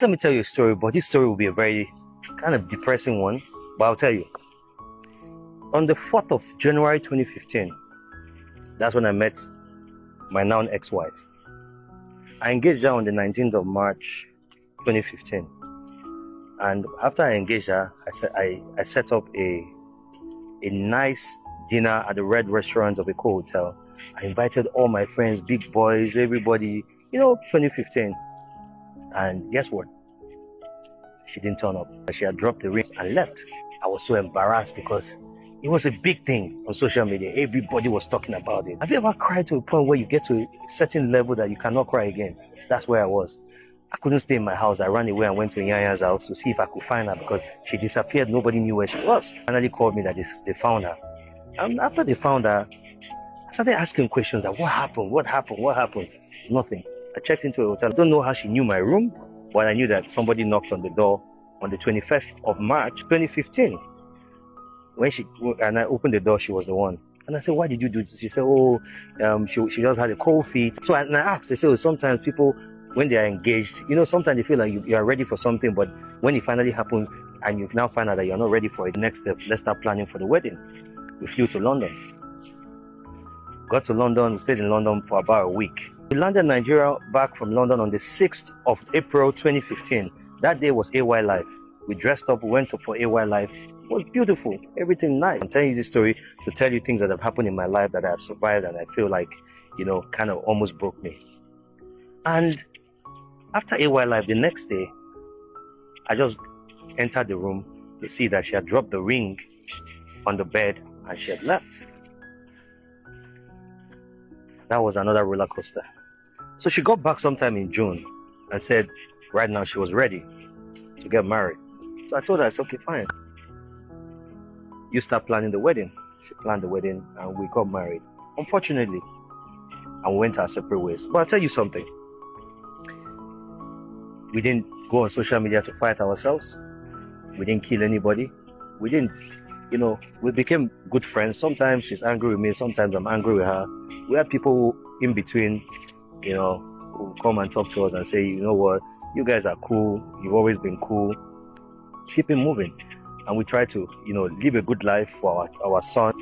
Let me tell you a story, but this story will be a very kind of depressing one, but I'll tell you. On the 4th of January 2015, that's when I met my now ex-wife. I engaged her on the 19th of March 2015. And after I engaged her, I set up a nice dinner at the Red Restaurant of a hotel. I invited all my friends, big boys, everybody, 2015. And guess what? She didn't turn up. She had dropped the rings and left. I was so embarrassed because it was a big thing on social media. Everybody was talking about it. Have you ever cried to a point where you get to a certain level that you cannot cry again? That's where I was. I couldn't stay in my house. I ran away and went to Nyanya's house to see if I could find her because she disappeared. Nobody knew where she was. Finally called me that they found her. And after they found her, I started asking questions like, what happened? What happened? What happened? Nothing. I checked into a hotel. I don't know how she knew my room, but I knew that somebody knocked on the door on the 21st of March 2015. And I opened the door, she was the one. And I said, why did you do this? She said, she just had a cold feet. So I asked, they said, sometimes people, when they are engaged, sometimes they feel like you are ready for something, but when it finally happens and you now find out that you're not ready for it, next step, let's start planning for the wedding. We flew to London. Got to London, we stayed in London for about a week. We landed Nigeria back from London on the 6th of April 2015. That day was AY Life. We dressed up, we went up for AY Life. It was beautiful, everything nice. I'm telling you this story to tell you things that have happened in my life that I have survived and I feel like, kind of almost broke me. And after AY Life, the next day, I just entered the room to see that she had dropped the ring on the bed and she had left. That was another roller coaster. So she got back sometime in June and said right now she was ready to get married. So I told her, it's okay, fine. You start planning the wedding. She planned the wedding and we got married. Unfortunately, and we went our separate ways. But I'll tell you something. We didn't go on social media to fight ourselves. We didn't kill anybody. We didn't, we became good friends. Sometimes she's angry with me. Sometimes I'm angry with her. We had people in between, who come and talk to us and say, you know what, you guys are cool. You've always been cool. Keep it moving. And we try to, live a good life for our son.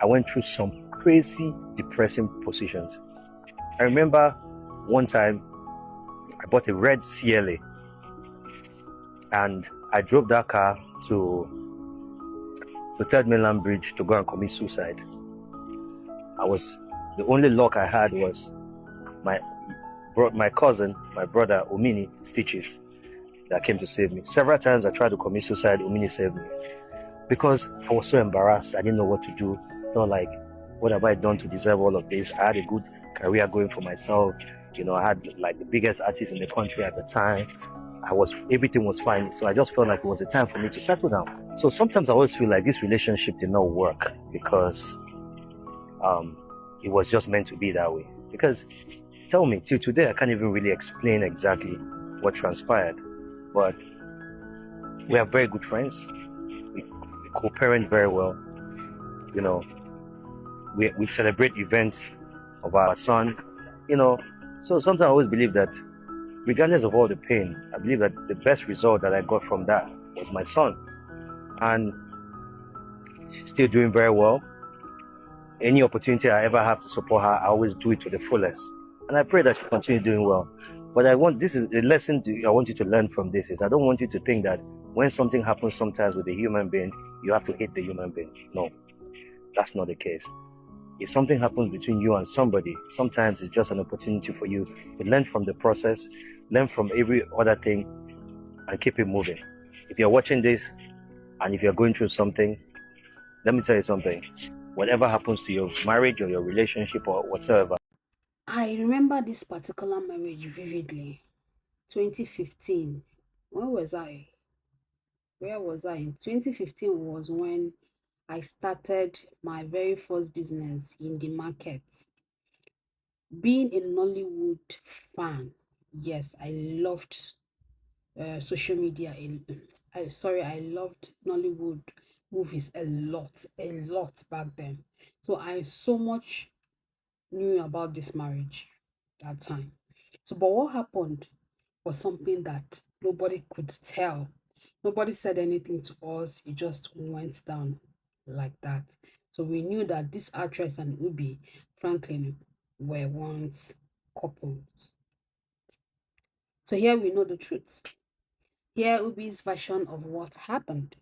I went through some crazy, depressing positions. I remember one time I bought a red CLA and I drove that car to Third Mainland Bridge to go and commit suicide. The only luck I had was my cousin, my brother, Omini, Stitches, that came to save me. Several times I tried to commit suicide, Omini saved me. Because I was so embarrassed, I didn't know what to do. I felt like, what have I done to deserve all of this? I had a good career going for myself. I had like the biggest artist in the country at the time. Everything was fine. So I just felt like it was a time for me to settle down. So sometimes I always feel like this relationship did not work because it was just meant to be that way. Because tell me, till today, I can't even really explain exactly what transpired. But we are very good friends. We co-parent very well. We celebrate events of our son. So sometimes I always believe that regardless of all the pain, I believe that the best result that I got from that was my son. And she's still doing very well. Any opportunity I ever have to support her, I always do it to the fullest. And I pray that she continues doing well. But this is a lesson I want you to learn from this is I don't want you to think that when something happens sometimes with a human being, you have to hate the human being. No, that's not the case. If something happens between you and somebody, sometimes it's just an opportunity for you to learn from the process, learn from every other thing, and keep it moving. If you're watching this, and if you're going through something, let me tell you something. Whatever happens to your marriage or your relationship or whatsoever. I remember this particular marriage vividly. 2015. Where was I? Where was I? In 2015 was when I started my very first business in the market. Being a Nollywood fan, yes, I loved social media. I loved Nollywood movies a lot back then. So I so much knew about this marriage that time. So, but what happened? was something that nobody could tell. Nobody said anything to us. It just went down like that. So we knew that this actress and Ubi Franklin were once couples. So here we know the truth. Here Ubi's version of what happened.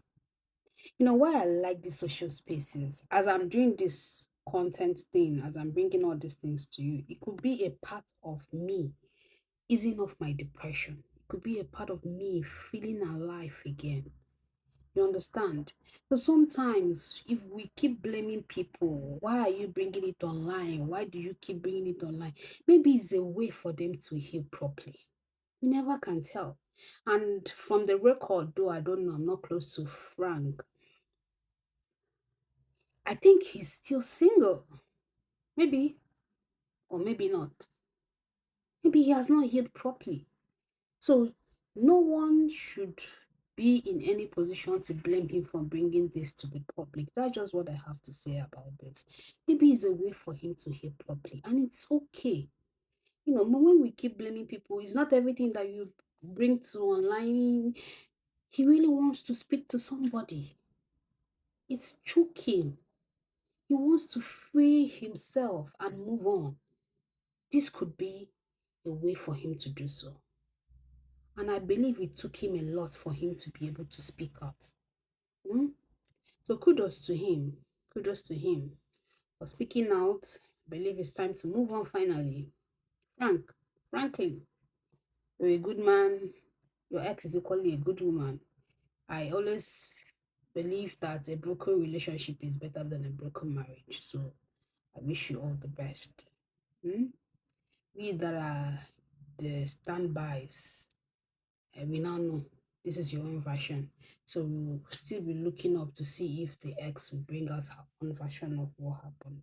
You know why I like these social spaces? As I'm doing this content thing, as I'm bringing all these things to you, it could be a part of me easing off my depression. It could be a part of me feeling alive again. You understand? So sometimes, if we keep blaming people, why are you bringing it online? Why do you keep bringing it online? Maybe it's a way for them to heal properly. You never can tell. And from the record, though I don't know, I'm not close to Frank. I think he's still single. Maybe, or maybe not. Maybe he has not healed properly. So no one should be in any position to blame him for bringing this to the public. That's just what I have to say about this. Maybe it's a way for him to heal properly, and it's okay. You know, when we keep blaming people, it's not everything that you bring to online. He really wants to speak to somebody. It's choking. He wants to free himself and move on. This could be a way for him to do so. And I believe it took him a lot for him to be able to speak out. Mm? So kudos to him. Kudos to him for speaking out. I believe it's time to move on finally. Franklin, you're a good man. Your ex is equally a good woman. I always believe that a broken relationship is better than a broken marriage. So I wish you all the best. Mm? We that are the standbys, we now know this is your own version. So we will still be looking up to see if the ex will bring out her own version of what happened.